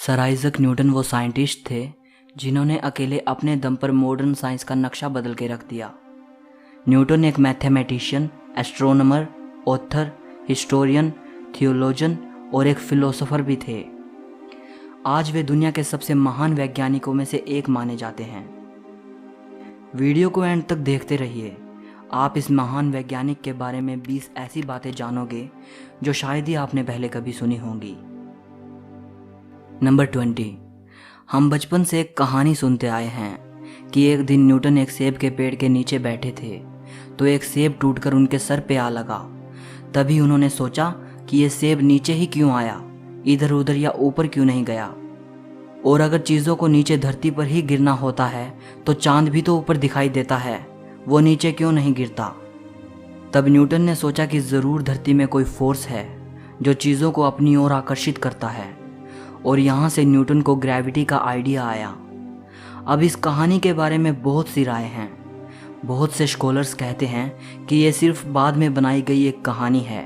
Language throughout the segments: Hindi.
सर आइजक न्यूटन वो साइंटिस्ट थे जिन्होंने अकेले अपने दम पर मॉडर्न साइंस का नक्शा बदल के रख दिया। न्यूटन एक मैथमेटिशियन, एस्ट्रोनॉमर, ऑथर, हिस्टोरियन, थियोलॉजन और एक फिलोसोफर भी थे। आज वे दुनिया के सबसे महान वैज्ञानिकों में से एक माने जाते हैं। वीडियो को एंड तक देखते रहिए। आप इस महान वैज्ञानिक के बारे में 20 ऐसी बातें जानोगे जो शायद ही आपने पहले कभी सुनी होंगी। नंबर 20। हम बचपन से एक कहानी सुनते आए हैं कि एक दिन न्यूटन एक सेब के पेड़ के नीचे बैठे थे तो एक सेब टूटकर उनके सर पे आ लगा। तभी उन्होंने सोचा कि ये सेब नीचे ही क्यों आया, इधर उधर या ऊपर क्यों नहीं गया। और अगर चीज़ों को नीचे धरती पर ही गिरना होता है तो चांद भी तो ऊपर दिखाई देता है, वो नीचे क्यों नहीं गिरता। तब न्यूटन ने सोचा कि ज़रूर धरती में कोई फोर्स है जो चीज़ों को अपनी ओर आकर्षित करता है, और यहाँ से न्यूटन को ग्रेविटी का आइडिया आया। अब इस कहानी के बारे में बहुत सी राय हैं। बहुत से स्कॉलर्स कहते हैं कि ये सिर्फ बाद में बनाई गई एक कहानी है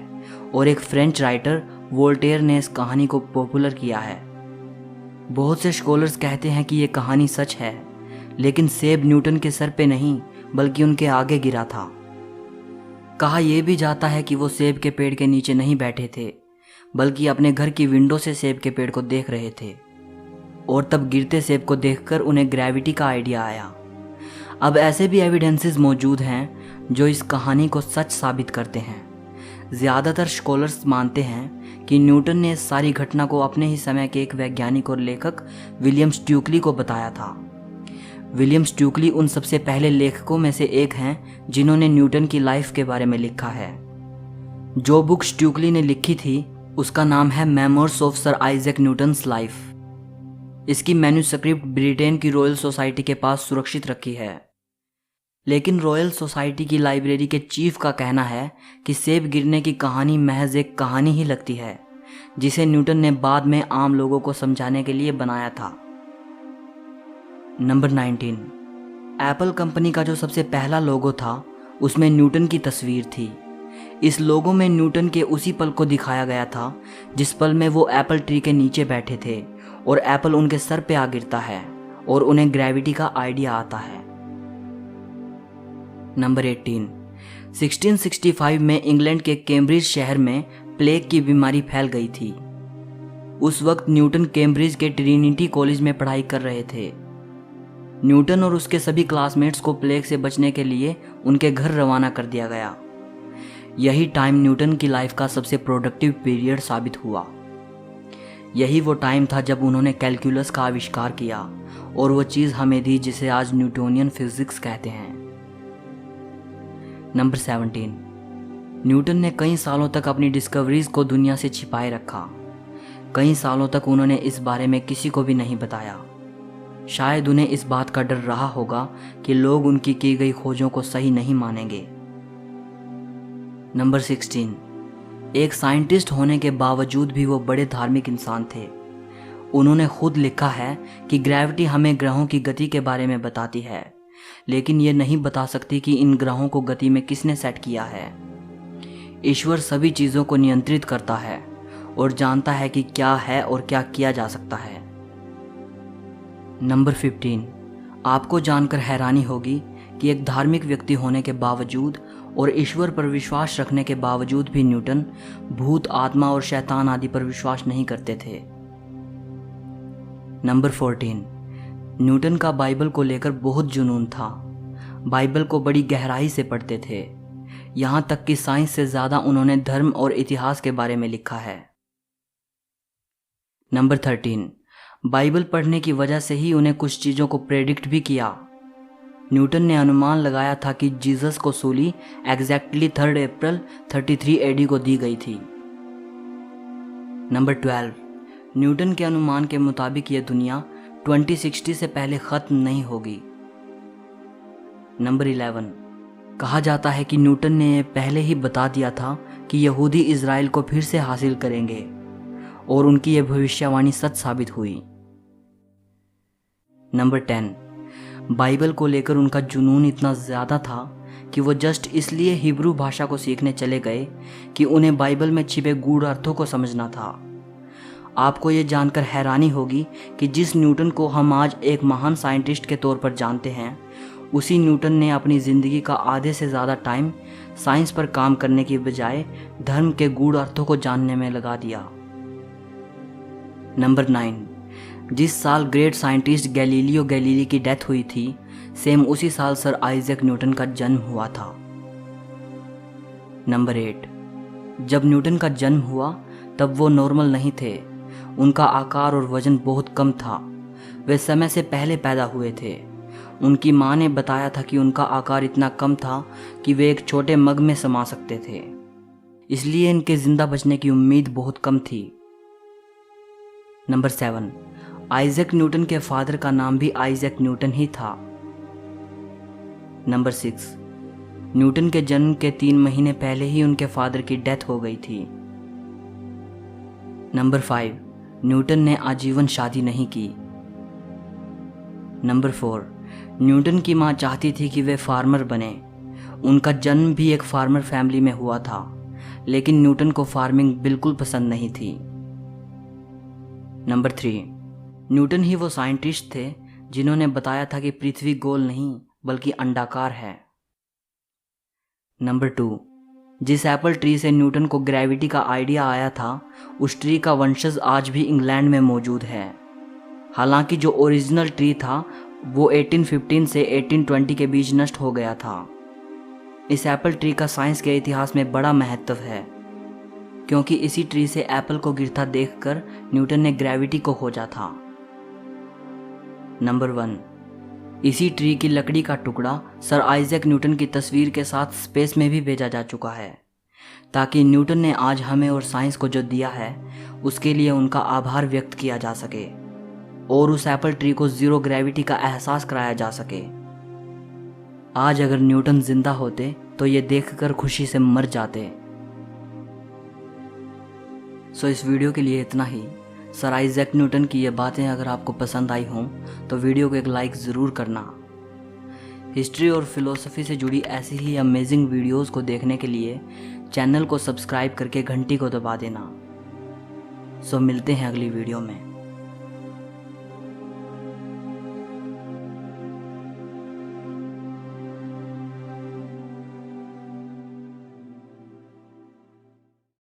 और एक फ्रेंच राइटर वोल्टेयर ने इस कहानी को पॉपुलर किया है। बहुत से स्कॉलर्स कहते हैं कि ये कहानी सच है, लेकिन सेब न्यूटन के सर पे नहीं बल्कि उनके आगे गिरा था। कहा यह भी जाता है कि वो सेब के पेड़ के नीचे नहीं बैठे थे बल्कि अपने घर की विंडो से सेब के पेड़ को देख रहे थे, और तब गिरते सेब को देखकर उन्हें ग्रेविटी का आइडिया आया। अब ऐसे भी एविडेंसेस मौजूद हैं जो इस कहानी को सच साबित करते हैं। ज़्यादातर स्कॉलर्स मानते हैं कि न्यूटन ने इस सारी घटना को अपने ही समय के एक वैज्ञानिक और लेखक विलियम स्टुकली को बताया था। विलियम स्टुकली उन सबसे पहले लेखकों में से एक हैं जिन्होंने न्यूटन की लाइफ के बारे में लिखा है। जो बुक स्टुकली ने लिखी थी उसका नाम है memoirs of sir Isaac Newton's life. इसकी मैन्युस्क्रिप्ट ब्रिटेन की रॉयल सोसाइटी के पास सुरक्षित रखी है, लेकिन रॉयल सोसाइटी की लाइब्रेरी के चीफ का कहना है कि सेब गिरने की कहानी महज एक कहानी ही लगती है जिसे न्यूटन ने बाद में आम लोगों को समझाने के लिए बनाया था। नंबर 19। एप्पल कंपनी का जो सबसे पहला लोगो था उसमें न्यूटन की तस्वीर थी। इस लोगो में न्यूटन के उसी पल को दिखाया गया था जिस पल में वो एप्पल ट्री के नीचे बैठे थे और एप्पल उनके सर पे आ गिरता है और उन्हें ग्रेविटी का आइडिया आता है। नंबर 18। 1665 में इंग्लैंड के कैम्ब्रिज शहर में प्लेग की बीमारी फैल गई थी। उस वक्त न्यूटन कैम्ब्रिज के ट्रिनिटी कॉलेज में पढ़ाई कर रहे थे। न्यूटन और उसके सभी क्लासमेट्स को प्लेग से बचने के लिए उनके घर रवाना कर दिया गया। यही टाइम न्यूटन की लाइफ का सबसे प्रोडक्टिव पीरियड साबित हुआ। यही वो टाइम था जब उन्होंने कैलकुलस का आविष्कार किया और वो चीज़ हमें दी जिसे आज न्यूटोनियन फिजिक्स कहते हैं। नंबर 17। न्यूटन ने कई सालों तक अपनी डिस्कवरीज को दुनिया से छिपाए रखा। कई सालों तक उन्होंने इस बारे में किसी को भी नहीं बताया। शायद उन्हें इस बात का डर रहा होगा कि लोग उनकी की गई खोजों को सही नहीं मानेंगे। नंबर 16। एक साइंटिस्ट होने के बावजूद भी वो बड़े धार्मिक इंसान थे। उन्होंने खुद लिखा है कि ग्रेविटी हमें ग्रहों की गति के बारे में बताती है, लेकिन ये नहीं बता सकती कि इन ग्रहों को गति में किसने सेट किया है। ईश्वर सभी चीज़ों को नियंत्रित करता है और जानता है कि क्या है और क्या किया जा सकता है। नंबर 15। आपको जानकर हैरानी होगी कि एक धार्मिक व्यक्ति होने के बावजूद और ईश्वर पर विश्वास रखने के बावजूद भी न्यूटन भूत, आत्मा और शैतान आदि पर विश्वास नहीं करते थे। नंबर 14। न्यूटन का बाइबल को लेकर बहुत जुनून था। बाइबल को बड़ी गहराई से पढ़ते थे, यहाँ तक कि साइंस से ज़्यादा उन्होंने धर्म और इतिहास के बारे में लिखा है। नंबर 13। बाइबल पढ़ने की वजह से ही उन्हें कुछ चीज़ों को प्रेडिक्ट भी किया। न्यूटन ने अनुमान लगाया था कि जीसस को सूली एग्जैक्टली 3 अप्रैल 33 AD को दी गई थी। नंबर 12। न्यूटन के अनुमान के मुताबिक यह दुनिया 2060 से पहले ख़त्म नहीं होगी। नंबर 11। कहा जाता है कि न्यूटन ने पहले ही बता दिया था कि यहूदी इज़राइल को फिर से हासिल करेंगे, और उनकी यह भविष्यवाणी सच साबित हुई। नंबर 10। बाइबल को लेकर उनका जुनून इतना ज़्यादा था कि वो जस्ट इसलिए हिब्रू भाषा को सीखने चले गए कि उन्हें बाइबल में छिपे गूढ़ अर्थों को समझना था। आपको ये जानकर हैरानी होगी कि जिस न्यूटन को हम आज एक महान साइंटिस्ट के तौर पर जानते हैं, उसी न्यूटन ने अपनी ज़िंदगी का आधे से ज़्यादा टाइम साइंस पर काम करने की बजाय धर्म के गूढ़ अर्थों को जानने में लगा दिया। नंबर 9, जिस साल ग्रेट साइंटिस्ट गैलीलियो गैलीली की डेथ हुई थी, सेम उसी साल सर आइजैक न्यूटन का जन्म हुआ था। नंबर 8, जब न्यूटन का जन्म हुआ तब वो नॉर्मल नहीं थे। उनका आकार और वजन बहुत कम था। वे समय से पहले पैदा हुए थे। उनकी मां ने बताया था कि उनका आकार इतना कम था कि वे एक छोटे मग में समा सकते थे, इसलिए इनके जिंदा बचने की उम्मीद बहुत कम थी। नंबर 7, आइजैक न्यूटन के फादर का नाम भी आइजैक न्यूटन ही था। नंबर 6, न्यूटन के जन्म के 3 महीने पहले ही उनके फादर की डेथ हो गई थी। नंबर 5, न्यूटन ने आजीवन शादी नहीं की। नंबर 4, न्यूटन की मां चाहती थी कि वे फार्मर बने। उनका जन्म भी एक फार्मर फैमिली में हुआ था, लेकिन न्यूटन को फार्मिंग बिल्कुल पसंद नहीं थी। नंबर 3, न्यूटन ही वो साइंटिस्ट थे जिन्होंने बताया था कि पृथ्वी गोल नहीं बल्कि अंडाकार है। नंबर 2, जिस एप्पल ट्री से न्यूटन को ग्रेविटी का आइडिया आया था, उस ट्री का वंशज आज भी इंग्लैंड में मौजूद है। हालांकि जो ओरिजिनल ट्री था वो 1815 से 1820 के बीच नष्ट हो गया था। इस एप्पल ट्री का साइंस के इतिहास में बड़ा महत्व है, क्योंकि इसी ट्री से एप्पल को गिरता देखकर न्यूटन ने ग्रेविटी को खोजा था। नंबर 1, इसी ट्री की लकड़ी का टुकड़ा सर आइजैक न्यूटन की तस्वीर के साथ स्पेस में भी भेजा जा चुका है, ताकि न्यूटन ने आज हमें और साइंस को जो दिया है उसके लिए उनका आभार व्यक्त किया जा सके और उस एप्पल ट्री को जीरो ग्रेविटी का एहसास कराया जा सके। आज अगर न्यूटन जिंदा होते तो ये देखकर खुशी से मर जाते। सो इस वीडियो के लिए इतना ही। सर आइजैक न्यूटन की ये बातें अगर आपको पसंद आई हों तो वीडियो को एक लाइक ज़रूर करना। हिस्ट्री और फिलोसफी से जुड़ी ऐसी ही अमेजिंग वीडियोस को देखने के लिए चैनल को सब्सक्राइब करके घंटी को दबा देना। सो मिलते हैं अगली वीडियो में।